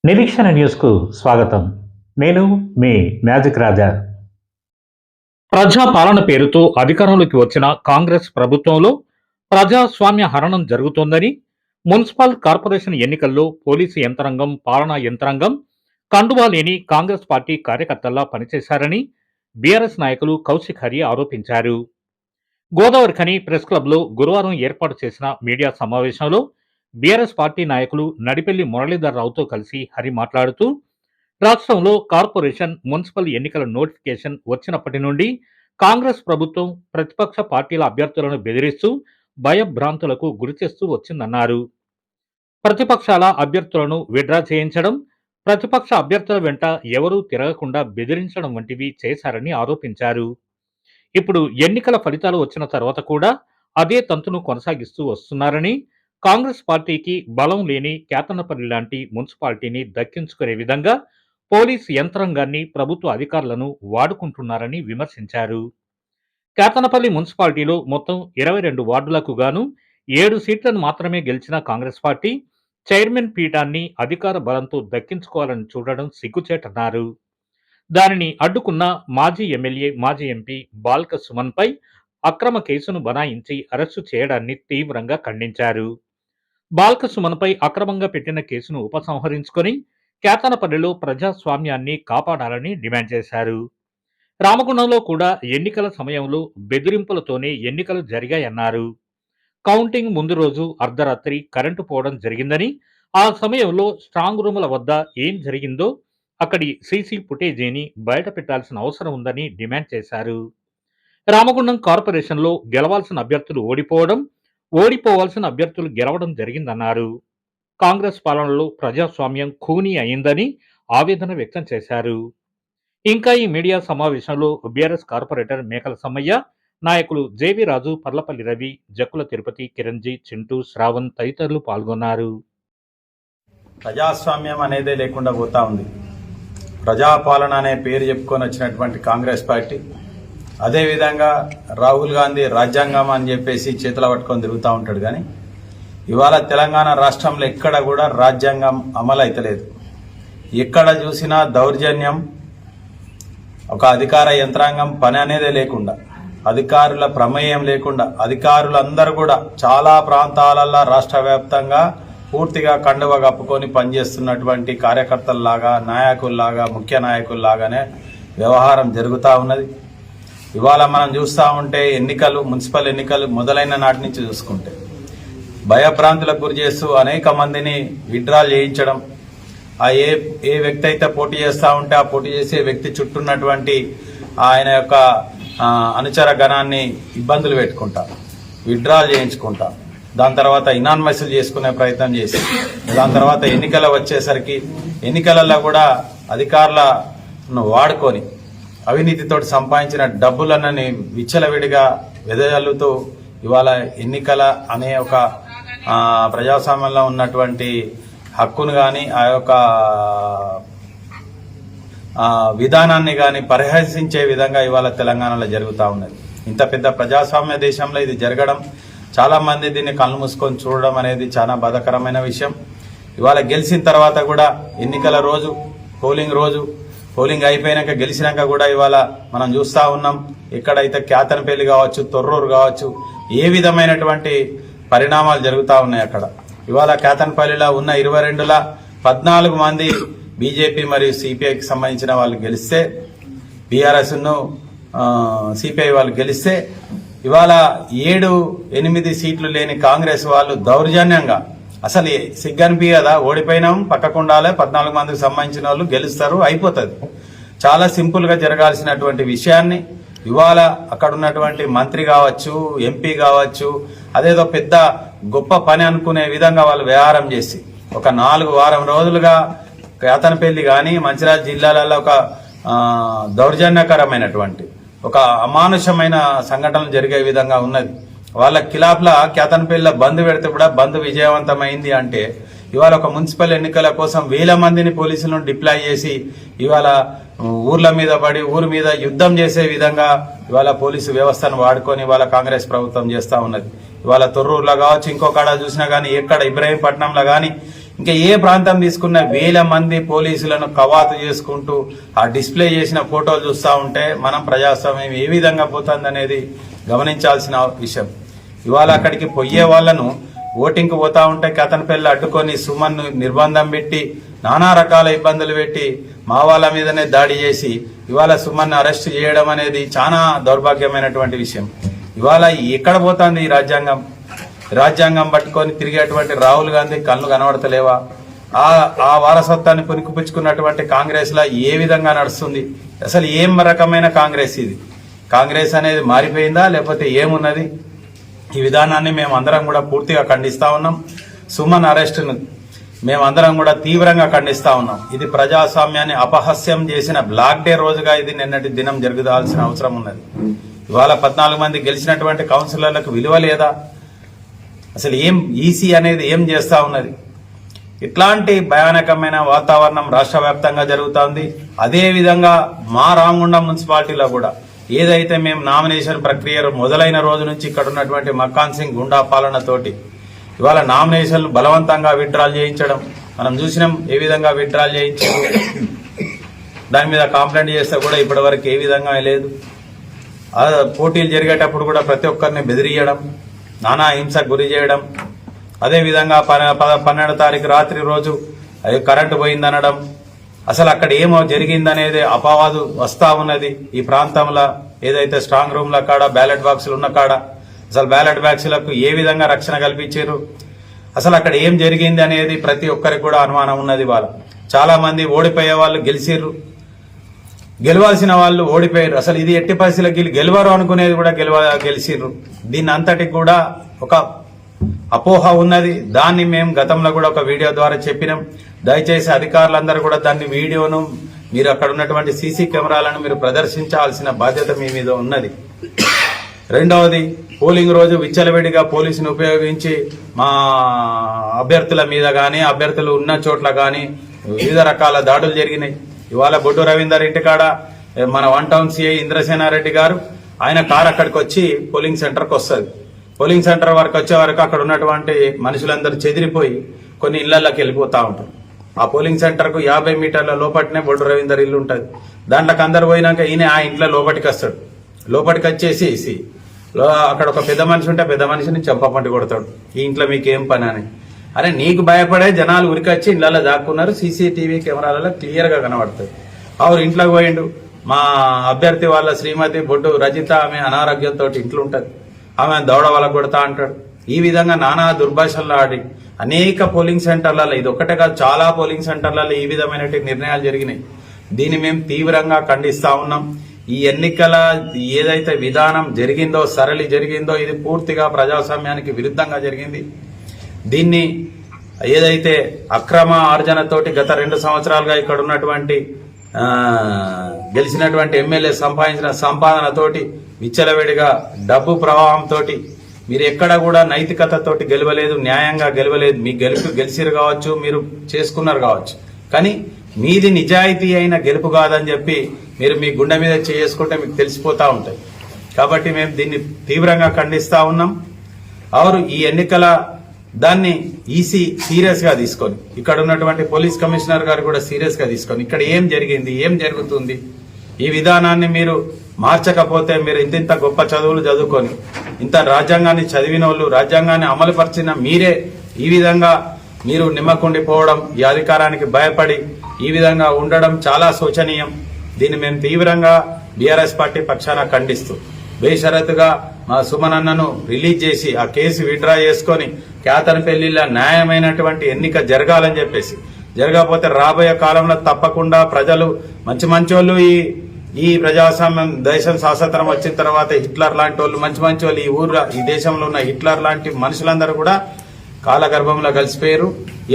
నిరీక్షణ న్యూస్కు స్వాగతం. నేను మీ మ్యాజిక్ రాజా. ప్రజా పాలన పేరుతో అధికారంలోకి వచ్చిన కాంగ్రెస్ ప్రభుత్వంలో ప్రజాస్వామ్య హరణం జరుగుతోందని, మున్సిపల్ కార్పొరేషన్ ఎన్నికల్లో పోలీసు యంత్రాంగం, పాలనా యంత్రాంగం కండువా లేని కాంగ్రెస్ పార్టీ కార్యకర్తల్లా పనిచేశారని బీఆర్ఎస్ నాయకులు కౌశిక్ హరి ఆరోపించారు. గోదావరిఖని ప్రెస్ క్లబ్లో గురువారం ఏర్పాటు చేసిన మీడియా సమావేశంలో బీఆర్ఎస్ పార్టీ నాయకులు నడిపెల్లి మురళీధర్ రావుతో కలిసి హరి మాట్లాడుతూ, రాష్ట్రంలో కార్పొరేషన్, మున్సిపల్ ఎన్నికల నోటిఫికేషన్ వచ్చినప్పటి నుండి కాంగ్రెస్ ప్రభుత్వం ప్రతిపక్ష పార్టీల అభ్యర్థులను బెదిరిస్తూ భయభ్రాంతులకు గురిచేస్తూ వచ్చిందన్నారు. ప్రతిపక్షాల అభ్యర్థులను విడ్రా చేయించడం, ప్రతిపక్ష అభ్యర్థుల వెంట ఎవరూ తిరగకుండా బెదిరించడం వంటివి చేశారని ఆరోపించారు. ఇప్పుడు ఎన్నికల ఫలితాలు వచ్చిన తర్వాత కూడా అదే తంతును కొనసాగిస్తూ వస్తున్నారని, కాంగ్రెస్ పార్టీకి బలం లేని కేతన్నపల్లి లాంటి మున్సిపాలిటీని దక్కించుకునే విధంగా పోలీస్ యంత్రాంగాన్ని, ప్రభుత్వ అధికారులను వాడుకుంటున్నారని విమర్శించారు. కేతనపల్లి మున్సిపాలిటీలో మొత్తం 22 వార్డులకు గాను 7 సీట్లను మాత్రమే గెలిచిన కాంగ్రెస్ పార్టీ చైర్మన్ పీఠాన్ని అధికార బలంతో దక్కించుకోవాలని చూడడం సిగ్గుచేటన్నారు. దానిని అడ్డుకున్న మాజీ ఎమ్మెల్యే, మాజీ ఎంపీ బాల్క సుమన్పై అక్రమ కేసును బనాయించి అరెస్టు చేయడాన్ని తీవ్రంగా ఖండించారు. బాల్క సుమన్పై అక్రమంగా పెట్టిన కేసును ఉపసంహరించుకొని కేతనపల్లిలో ప్రజాస్వామ్యాన్ని కాపాడాలని డిమాండ్ చేశారు. రామగుండంలో కూడా ఎన్నికల సమయంలో బెదిరింపులతోనే ఎన్నికలు జరిగాయన్నారు. కౌంటింగ్ ముందు రోజు అర్ధరాత్రి కరెంటు పోవడం జరిగిందని, ఆ సమయంలో స్ట్రాంగ్ రూముల వద్ద ఏం జరిగిందో అక్కడి సీసీ ఫుటేజీని బయట పెట్టాల్సిన అవసరం ఉందని డిమాండ్ చేశారు. రామగుండం కార్పొరేషన్లో గెలవాల్సిన అభ్యర్థులు ఓడిపోవడం, ఓడిపోవాల్సిన అభ్యర్థులు గెలవడం జరిగిందన్నారు. కాంగ్రెస్ పాలనలో ప్రజాస్వామ్యం ఖూనీ అయిందని ఆవేదన వ్యక్తం చేశారు. ఇంకా ఈ మీడియా సమావేశంలో బీఆర్ఎస్ కార్పొరేటర్ మేకల సమ్మయ్య, నాయకులు జేవి రాజు, పర్లపల్లి రవి, జక్కుల తిరుపతి, కిరణ్జీ, చింటూ, శ్రావణ్ తదితరులు పాల్గొన్నారు. ప్రజాస్వామ్యం అనేదే లేకుండా పోతా ఉంది. ప్రజాపాలన అనే పేరు చెప్పుకొని వచ్చినటువంటి కాంగ్రెస్ పార్టీ, అదేవిధంగా రాహుల్ గాంధీ రాజ్యాంగం అని చెప్పేసి చేతుల పట్టుకొని తిరుగుతూ ఉంటాడు. కానీ ఇవాళ తెలంగాణ రాష్ట్రంలో ఎక్కడ కూడా రాజ్యాంగం అమలు అయితలేదు. ఎక్కడ చూసినా దౌర్జన్యం, ఒక అధికార యంత్రాంగం పని అనేదే లేకుండా, అధికారుల ప్రమేయం లేకుండా, అధికారులందరూ కూడా చాలా ప్రాంతాలలో రాష్ట్ర వ్యాప్తంగా పూర్తిగా కండువ కప్పుకొని పనిచేస్తున్నటువంటి కార్యకర్తల్లాగా, నాయకుల్లాగా, ముఖ్య నాయకుల్లాగానే వ్యవహారం జరుగుతూ ఉన్నది. ఇవాళ మనం చూస్తూ ఉంటే ఎన్నికలు, మున్సిపల్ ఎన్నికలు మొదలైన నాటి నుంచి చూసుకుంటే భయభ్రాంతులకు గురి చేస్తూ అనేక మందిని విత్డ్రాల్ చేయించడం, ఆ ఏ వ్యక్తి అయితే పోటీ చేస్తూ ఉంటే ఆ పోటీ చేసే వ్యక్తి చుట్టూన్నటువంటి ఆయన యొక్క అనుచర గణాన్ని ఇబ్బందులు పెట్టుకుంటా, విత్డ్రాల్ చేయించుకుంటా, దాని తర్వాత ఇనాన్మస్లు చేసుకునే ప్రయత్నం చేసి, దాని తర్వాత ఎన్నికలు వచ్చేసరికి ఎన్నికలలో కూడా అధికారులను వాడుకొని అవినీతితో సంపాదించిన డబ్బులన్నీ విచ్చలవిడిగా వెదజల్లుతూ ఇవాళ ఎన్నికల అనే ఒక ప్రజాస్వామ్యంలో ఉన్నటువంటి హక్కును కానీ, ఆ యొక్క విధానాన్ని కానీ పరిహసించే విధంగా ఇవాళ తెలంగాణలో జరుగుతూ ఉన్నది. ఇంత పెద్ద ప్రజాస్వామ్య దేశంలో ఇది జరగడం, చాలా మంది దీన్ని కళ్ళు మూసుకొని చూడడం అనేది చాలా బాధాకరమైన విషయం. ఇవాళ గెలిచిన తర్వాత కూడా ఎన్నికల రోజు, పోలింగ్ అయిపోయినాక, గెలిచినాక కూడా ఇవాళ మనం చూస్తూ ఉన్నాం. ఎక్కడైతే కేతనపల్లి కావచ్చు, తొర్రూరు కావచ్చు, ఏ విధమైనటువంటి పరిణామాలు జరుగుతూ ఉన్నాయి అక్కడ. ఇవాళ కేతనపల్లిలో ఉన్న 22ల 14 మంది బీజేపీ మరియు సిపిఐకి సంబంధించిన వాళ్ళు గెలిస్తే, బీఆర్ఎస్ ను సిపిఐ వాళ్ళు గెలిస్తే, ఇవాళ 7-8 సీట్లు లేని కాంగ్రెస్ వాళ్ళు దౌర్జన్యంగా, అసలు సిగ్గనిపియదా, ఓడిపోయినాం పక్కకుండాలే, 14 మందికి సంబంధించిన వాళ్ళు గెలుస్తారు, అయిపోతుంది. చాలా సింపుల్ గా జరగాల్సినటువంటి విషయాన్ని ఇవాళ అక్కడ ఉన్నటువంటి మంత్రి కావచ్చు, ఎంపీ కావచ్చు, అదేదో పెద్ద గొప్ప పని అనుకునే విధంగా వాళ్ళు వ్యవహారం చేసి ఒక 4 వారం రోజులుగా కేతనపల్లి కానీ మంచిర్యాల జిల్లాలలో ఒక దౌర్జన్యకరమైనటువంటి, ఒక అమానుషమైన సంఘటనలు జరిగే విధంగా ఉన్నది. వాళ్ళ కిలాప్ల కేతనపల్లిలో బంద్ పెడితే కూడా బంద్ విజయవంతమైంది అంటే, ఇవాళ ఒక మున్సిపల్ ఎన్నికల కోసం 1000 మందిని పోలీసులను డిప్లాయ్ చేసి ఇవాళ ఊర్ల మీద పడి, ఊరి మీద యుద్ధం చేసే విధంగా ఇవాళ పోలీసు వ్యవస్థను వాడుకొని ఇవాళ కాంగ్రెస్ ప్రభుత్వం చేస్తా ఉన్నది. ఇవాళ తొర్రూరులో కావచ్చు, ఇంకొకడ చూసినా కానీ, ఎక్కడ ఇబ్రహీంపట్నంలో కానీ, ఇంకా ఏ ప్రాంతం తీసుకున్న వేల మంది పోలీసులను కవాతు చేసుకుంటూ ఆ డిస్ప్లే చేసిన ఫోటోలు చూస్తూ ఉంటే మనం ప్రజాస్వామ్యం ఏ విధంగా పోతుందనేది గమనించాల్సిన విషయం. ఇవాళ అక్కడికి పోయే వాళ్లను ఓటింగ్కి పోతా ఉంటే కథనపల్లి అడ్డుకొని సుమన్ను నిర్బంధం పెట్టి నానా రకాల ఇబ్బందులు పెట్టి మా వాళ్ళ మీదనే దాడి చేసి ఇవాళ సుమన్ను అరెస్ట్ చేయడం అనేది చాలా దౌర్భాగ్యమైనటువంటి విషయం. ఇవాళ ఎక్కడ పోతుంది ఈ రాజ్యాంగం పట్టుకొని తిరిగేటువంటి రాహుల్ గాంధీ కళ్ళు కనబడతలేవా? ఆ వారసత్వాన్ని పునికిపుచ్చుకున్నటువంటి కాంగ్రెస్ లా ఏ విధంగా నడుస్తుంది? అసలు ఏం రకమైన కాంగ్రెస్ ఇది? కాంగ్రెస్ అనేది మారిపోయిందా లేకపోతే ఏమున్నది? ఈ విధానాన్ని మేమందరం కూడా పూర్తిగా ఖండిస్తా ఉన్నాం. సుమన్ అరెస్టును మేమందరం కూడా తీవ్రంగా ఖండిస్తా ఉన్నాం. ఇది ప్రజాస్వామ్యాన్ని అపహాస్యం చేసిన బ్లాక్ డే రోజుగా ఇది నిన్నటి దినం జరుగుదాల్సిన అవసరం ఉన్నది. ఇవాళ 14 మంది గెలిచినటువంటి కౌన్సిలర్లకు విలువ లేదా? అసలు ఏం ఈసీ అనేది ఏం చేస్తా ఉన్నది? ఇట్లాంటి భయానకమైన వాతావరణం రాష్ట్ర వ్యాప్తంగా జరుగుతోంది. అదే విధంగా మా రామగుండం మున్సిపాలిటీలో కూడా ఏదైతే మేము నామినేషన్ ప్రక్రియ మొదలైన రోజు నుంచి ఇక్కడ ఉన్నటువంటి మక్కాన్ సింగ్ గుండా పాలనతోటి ఇవాళ నామినేషన్లు బలవంతంగా విత్డ్రాల్ చేయించడం మనం చూసినాం. ఏ విధంగా విత్డ్రాల్ చేయించారు, దాని మీద కంప్లైంట్ చేస్తే కూడా ఇప్పటి వరకు ఏ విధంగా లేదు. పోటీలు జరిగేటప్పుడు కూడా ప్రతి ఒక్కరిని బెదిరియడం, నానా హింసకు గురి చేయడం, అదేవిధంగా 12వ తారీఖు రాత్రి రోజు కరెంటు పోయిందనడం, అసలు అక్కడ ఏమో జరిగిందనేది అపవాదు వస్తా ఉన్నది. ఈ ప్రాంతంలో ఏదైతే స్ట్రాంగ్ రూమ్ల కాడ బ్యాలెట్ బాక్సులు ఉన్న కాడ అసలు బ్యాలెట్ బాక్సులకు ఏ విధంగా రక్షణ కల్పించారు, అసలు అక్కడ ఏం జరిగింది అనేది ప్రతి ఒక్కరికి కూడా అనుమానం ఉన్నది. వాళ్ళ చాలా మంది ఓడిపోయే వాళ్ళు గెలిచిర్రు, గెలవాల్సిన వాళ్ళు ఓడిపోయారు. అసలు ఇది ఎట్టి పరిస్థితులకు గెలవరు అనుకునేది కూడా గెలిచిర్రు. దీన్ని అంతటికి కూడా ఒక అపోహ ఉన్నది. దాన్ని మేము గతంలో కూడా ఒక వీడియో ద్వారా చెప్పినాం. దయచేసి అధికారులందరూ కూడా దాన్ని వీడియోను మీరు అక్కడ ఉన్నటువంటి సీసీ కెమెరాలను మీరు ప్రదర్శించాల్సిన బాధ్యత మీ మీద ఉన్నది. రెండవది, పోలింగ్ రోజు విచ్చలవిడిగా పోలీసును ఉపయోగించి మా అభ్యర్థుల మీద కానీ అభ్యర్థులు ఉన్న చోట్ల కానీ వివిధ రకాల దాడులు జరిగినాయి. ఇవాళ బొడ్డు రవీందర్ ఇంటికాడ మన 1 టౌన్ సిఐ ఇంద్రసేనారెడ్డి గారు ఆయన కారు అక్కడికి వచ్చి పోలింగ్ సెంటర్కి వస్తుంది. పోలింగ్ సెంటర్ వరకు వచ్చే వరకు అక్కడ ఉన్నటువంటి మనుషులందరూ చెదిరిపోయి కొన్ని ఇళ్లలోకి వెళ్ళిపోతా ఉంటారు. ఆ పోలింగ్ సెంటర్ కు 50 మీటర్ల లోపటినే బొడ్డు రవీందర్ ఇల్లు ఉంటుంది. దాంట్లోకి అందరు పోయినాక ఈయన ఆ ఇంట్లో లోపలికి వస్తాడు. లోపలికి వచ్చేసి అక్కడ ఒక పెద్ద మనిషి ఉంటే పెద్ద మనిషిని చెంపపంటి కొడతాడు, ఈ ఇంట్లో మీకేం పని అని. అరే నీకు భయపడే జనాలు ఉరికొచ్చి ఇళ్లలో దాక్కున్నారు, సీసీటీవీ కెమెరాలలో క్లియర్ గా కనబడుతుంది. ఆవిడ ఇంట్లోకి పోయిండు. మా అభ్యర్థి వాళ్ళ శ్రీమతి బొడ్డు రజిత, ఆమె అనారోగ్యంతో ఇంట్లో ఉంటది, ఆమె దౌడ వల్ల కొడతా అంటాడు. ఈ విధంగా నానా దుర్భాషలు ఆడి అనేక పోలింగ్ సెంటర్లలో, ఇది ఒక్కటే కాదు చాలా పోలింగ్ సెంటర్లలో ఈ విధమైన నిర్ణయాలు జరిగినాయి. దీన్ని మేము తీవ్రంగా ఖండిస్తా ఉన్నాం. ఈ ఎన్నికల ఏదైతే విధానం జరిగిందో, సరళి జరిగిందో, ఇది పూర్తిగా ప్రజాస్వామ్యానికి విరుద్ధంగా జరిగింది. దీన్ని ఏదైతే అక్రమ ఆర్జనతోటి గత 2 సంవత్సరాలుగా ఇక్కడ ఉన్నటువంటి గెలిచినటువంటి ఎమ్మెల్యే సంపాదించిన సంపాదనతోటి విచ్చలవిడిగా డబ్బు ప్రవాహంతో మీరు ఎక్కడ కూడా నైతికతతోటి గెలవలేదు, న్యాయంగా గెలవలేదు. మీ గెలిచిరు కావచ్చు, మీరు చేసుకున్నారు కావచ్చు, కానీ మీది నిజాయితీ అయిన గెలుపు కాదని చెప్పి మీరు మీ గుండె మీద చేసుకుంటే మీకు తెలిసిపోతా ఉంటాయి. కాబట్టి మేము దీన్ని తీవ్రంగా ఖండిస్తా ఉన్నాం. ఈ ఎన్నికల దాన్ని ఈసీ సీరియస్ గా తీసుకొని, ఇక్కడ ఉన్నటువంటి పోలీస్ కమిషనర్ గారు కూడా సీరియస్ గా తీసుకొని, ఇక్కడ ఏం జరిగింది, ఏం జరుగుతుంది, ఈ విధానాన్ని మీరు మార్చకపోతే మీరు ఇంత గొప్ప చదువులు చదువుకొని ఇంత రాజ్యాంగాన్ని చదివిన వాళ్ళు, రాజ్యాంగాన్ని అమలు పరిచిన మీరే ఈ విధంగా మీరు నిమ్మకుండిపోవడం, ఈ అధికారానికి భయపడి ఈ విధంగా ఉండడం చాలా శోచనీయం. దీన్ని మేము తీవ్రంగా బీఆర్ఎస్ పార్టీ పక్షాన ఖండిస్తూ బేషరతుగా మా సుమనన్నను రిలీజ్ చేసి ఆ కేసు విత్డ్రా చేసుకొని కేతనపల్లిలో న్యాయమైనటువంటి ఎన్నిక జరగాలని చెప్పేసి, జరగకపోతే రాబోయే కాలంలో తప్పకుండా ప్రజలు మంచోళ్ళు ఈ ప్రజాస్వామ్యం దేశం స్వాతంత్రం వచ్చిన తర్వాత హిట్లర్ లాంటి వాళ్ళు మంచి వాళ్ళు ఈ దేశంలో ఉన్న హిట్లర్ లాంటి మనుషులందరూ కూడా కాలగర్భంలో కలిసిపోయారు.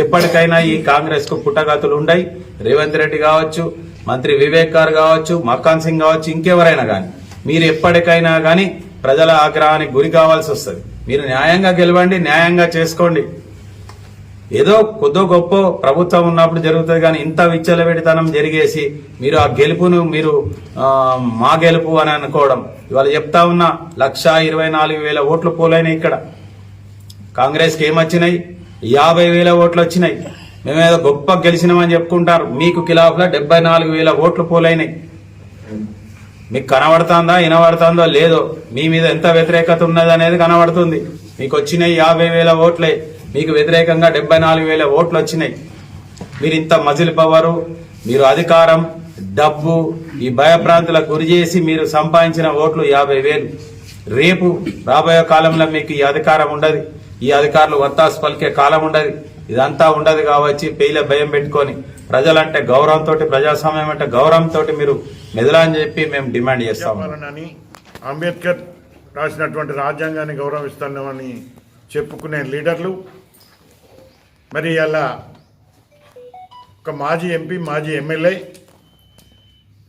ఎప్పటికైనా ఈ కాంగ్రెస్ కు పుట్టగతులు ఉండయి. రేవంత్ రెడ్డి కావచ్చు, మంత్రి వివేక్ గారు కావచ్చు, మక్కాన్ సింగ్ కావచ్చు, ఇంకెవరైనా కానీ మీరు ఎప్పటికైనా కానీ ప్రజల ఆగ్రహానికి గురి కావాల్సి వస్తుంది. మీరు న్యాయంగా గెలవండి, న్యాయంగా చేసుకోండి. ఏదో కొద్దో గొప్ప ప్రభుత్వం ఉన్నప్పుడు జరుగుతుంది, కానీ ఇంత విచ్చలవిడితనం జరిగేసి మీరు ఆ గెలుపును మీరు మా గెలుపు అని అనుకోవడం. ఇవాళ చెప్తా ఉన్నా 1,24,000 ఓట్లు పోలైనాయి. ఇక్కడ కాంగ్రెస్ కి ఏమొచ్చినాయి? 50,000 ఓట్లు వచ్చినాయి. మేమేదో గొప్ప గెలిచినామని చెప్పుకుంటారు. మీకు ఖిలాఫ్లో 74,000 ఓట్లు పోలైనాయి. మీకు కనబడుతుందా వినబడుతుందో లేదో, మీ మీద ఎంత వ్యతిరేకత ఉన్నది అనేది కనబడుతుంది. మీకు వచ్చినాయి 50,000 ఓట్లే, మీకు వ్యతిరేకంగా 74,000 ఓట్లు వచ్చినాయి. మీరు ఇంత మజిల్ పవరు, మీరు అధికారం, డబ్బు, ఈ భయభ్రాంతులకు గురి చేసి మీరు సంపాదించిన ఓట్లు 50,000. రేపు రాబోయే కాలంలో మీకు ఈ అధికారం ఉండదు, ఈ అధికారులు వత్తాసు పలికే కాలం ఉండదు, ఇదంతా ఉండదు. కావచ్చు పేల భయం పెట్టుకొని ప్రజలంటే గౌరవంతో, ప్రజాస్వామ్యం అంటే గౌరవంతో మీరు మెదలని చెప్పి మేము డిమాండ్ చేస్తాం. అంబేద్కర్ రాసినటువంటి రాజ్యాంగాన్ని గౌరవిస్తున్నామని చెప్పుకునే లీడర్లు మరి అలా ఒక మాజీ ఎంపీ, మాజీ ఎమ్మెల్యే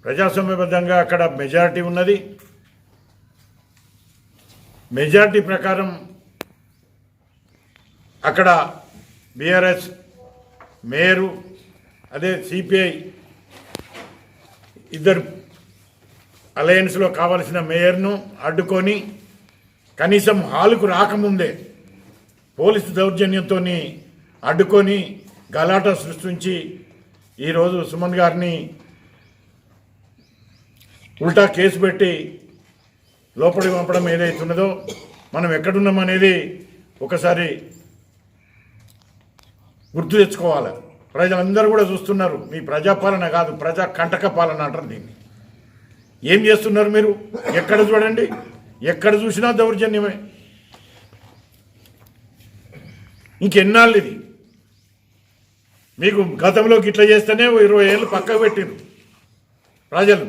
ప్రజాస్వామ్యబద్ధంగా అక్కడ మెజారిటీ ఉన్నది. మెజారిటీ ప్రకారం అక్కడ బీఆర్ఎస్ మేయరు, అదే సిపిఐ ఇద్దరు అలయన్స్లో కావలసిన మేయర్ను అడ్డుకొని కనీసం హాలుకు రాకముందే పోలీసు దౌర్జన్యంతో అడ్డుకొని గలాట సృష్టించి ఈరోజు సుమన్ గారిని ఉల్టా కేసు పెట్టి లోపలికి పంపడం ఏదైతున్నదో మనం ఎక్కడున్నామనేది ఒకసారి గుర్తు తెచ్చుకోవాలి. ప్రజలందరూ కూడా చూస్తున్నారు. మీ ప్రజాపాలన కాదు, ప్రజా కంటక పాలన అంటారు దీన్ని. ఏం చేస్తున్నారు మీరు? ఎక్కడ చూడండి, ఎక్కడ చూసినా దౌర్జన్యమే. ఇంకెన్నాళ్ళు ఇది? మీకు గతంలోకి ఇట్లా చేస్తేనే 20 ఏళ్ళు పక్కకు పెట్టిరు ప్రజలు.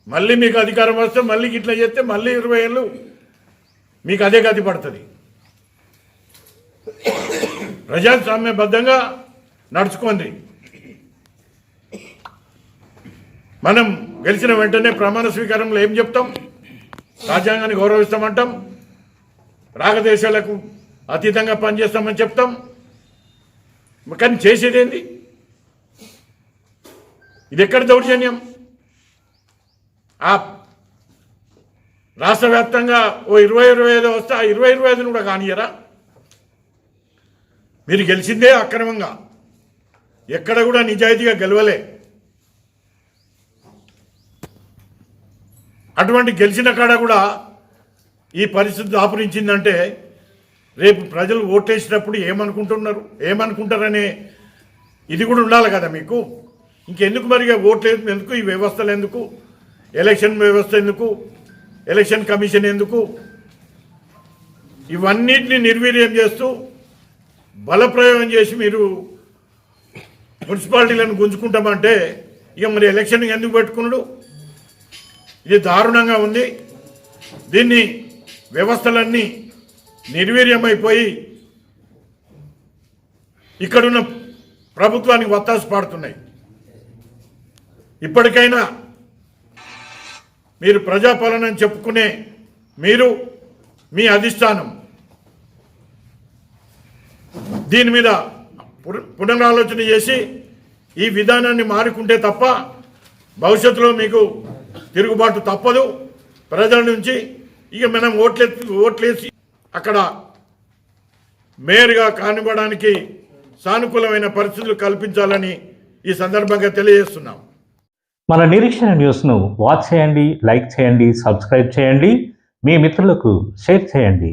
మళ్ళీ మీకు అధికారం వస్తే మళ్ళీ ఇట్లా చేస్తే మళ్ళీ 20 ఏళ్ళు మీకు అదే గతి పడుతుంది. ప్రజాస్వామ్యబద్ధంగా నడుచుకోండి. మనం గెలిచిన వెంటనే ప్రమాణ స్వీకారంలో ఏం చెప్తాం? రాజ్యాంగాన్ని గౌరవిస్తామంటాం, రాగదేశాలకు అతీతంగా పనిచేస్తామని చెప్తాం. కానీ చేసేదేంది? ఇది ఎక్కడ దౌర్జన్యం? ఆ రాష్ట్ర వ్యాప్తంగా 20-25 వస్తే ఆ 20-25 కూడా కానియరా? మీరు గెలిచిందే అక్రమంగా, ఎక్కడ కూడా నిజాయితీగా గెలవలే. అటువంటి గెలిచిన కాడ కూడా ఈ పరిస్థితి దాపురించిందంటే రేపు ప్రజలు ఓటేసినప్పుడు ఏమనుకుంటారనే ఇది కూడా ఉండాలి కదా మీకు. ఇంకెందుకు మరిగా ఓట్లేదు ఎందుకు? ఈ వ్యవస్థలు ఎందుకు? ఎలక్షన్ వ్యవస్థ ఎందుకు? ఎలక్షన్ కమిషన్ ఎందుకు? ఇవన్నిటిని నిర్వీర్యం చేస్తూ బలప్రయోగం చేసి మీరు మున్సిపాలిటీలను గుంజుకుంటామంటే ఇక మరి ఎలక్షన్ ఎందుకు పెట్టుకున్నాడు? ఇది దారుణంగా ఉంది. దీన్ని వ్యవస్థలన్నీ నిర్వీర్యమైపోయి ఇక్కడున్న ప్రభుత్వానికి వత్తాసు పాడుతున్నాయి. ఇప్పటికైనా మీరు ప్రజాపాలన అని చెప్పుకునే మీరు, మీ అధిష్టానం దీని మీద పునరాలోచన చేసి ఈ విధానాన్ని మారుకుంటే తప్ప భవిష్యత్తులో మీకు తిరుగుబాటు తప్పదు ప్రజల నుంచి. ఇక మనం ఓట్లేసి అక్కడ మేయర్గా కానివ్వడానికి సానుకూలమైన పరిస్థితులు కల్పించాలని ఈ సందర్భంగా తెలియజేస్తున్నాం. మన నిరీక్షణ న్యూస్ను వాచ్ చేయండి, లైక్ చేయండి, సబ్స్క్రైబ్ చేయండి, మీ మిత్రులకు షేర్ చేయండి.